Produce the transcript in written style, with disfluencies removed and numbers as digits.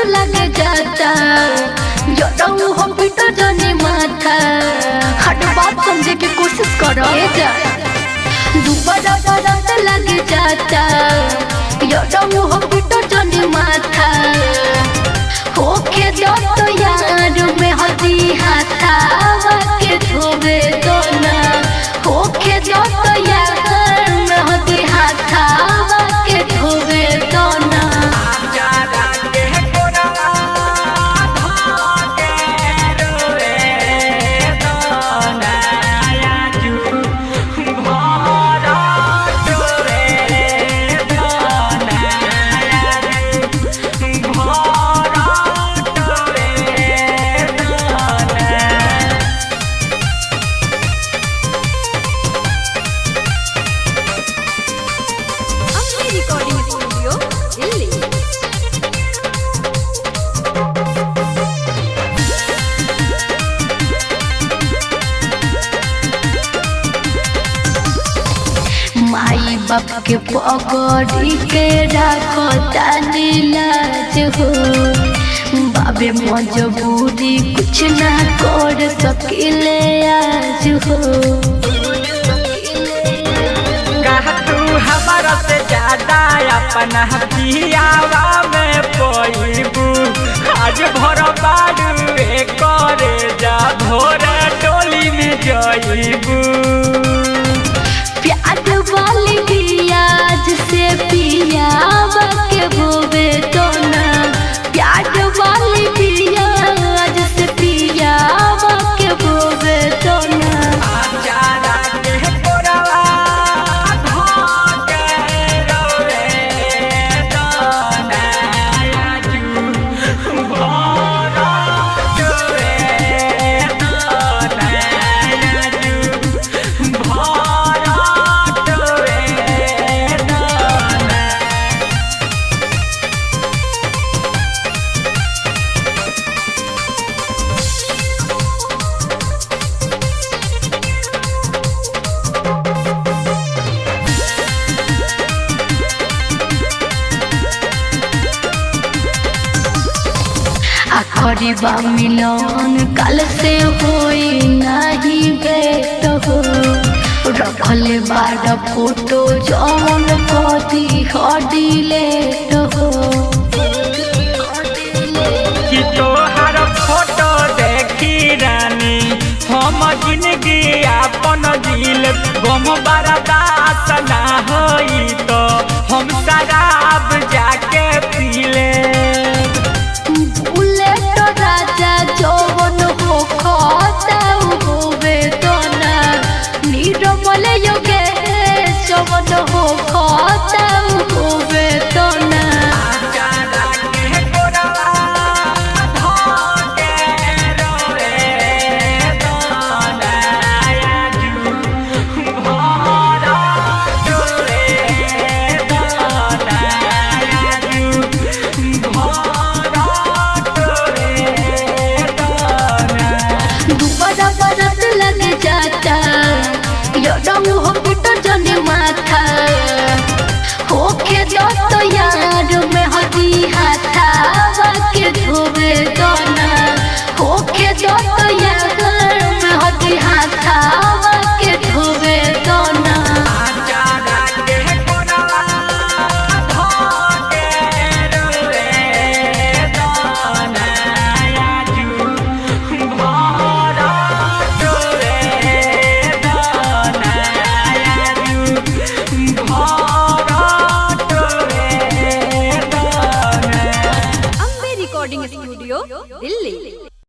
लग जाता जो हम पीटो जाने माथा हट बात समझे की कोशिश करो जा दोबारा बरत लग जाता जो हम पीटो जाने माथा होके जो तो यार में हदी हाथा के धोबे तो ना होके जो तो यार में हदी हाथा के धोबे तो ना माई बाप के पकड़ी के रखो तानी लाज हो बाबे मजबूरी कुछ ना कर सकिले आज हो तू हमारा से ज्यादा अपना पियावा में पोईबू आज भर बाड़ू करे जा भोर टोली में जईबू प्यार वाली पियाज से पियावा के बोबे तो ना प्यार वाली पियाज से पियावा के बोबे तो ना खरीबा मिलन कल से होई नहीं बेट हो रखले बाड़ फोटो जौन कदी हडिलेट हो कि तोहार फोटो देखी रानी हम जिंदगी अपन दिल गम बर्दाश्त ना होई तो हम शराब जाके पीले राजा जौवन हो खताऊ होबे तो ना निर्मल योगेश जौवन हो खताऊ होबे तो ना लग जाता यो हम पीटो जने माथा होके जो तो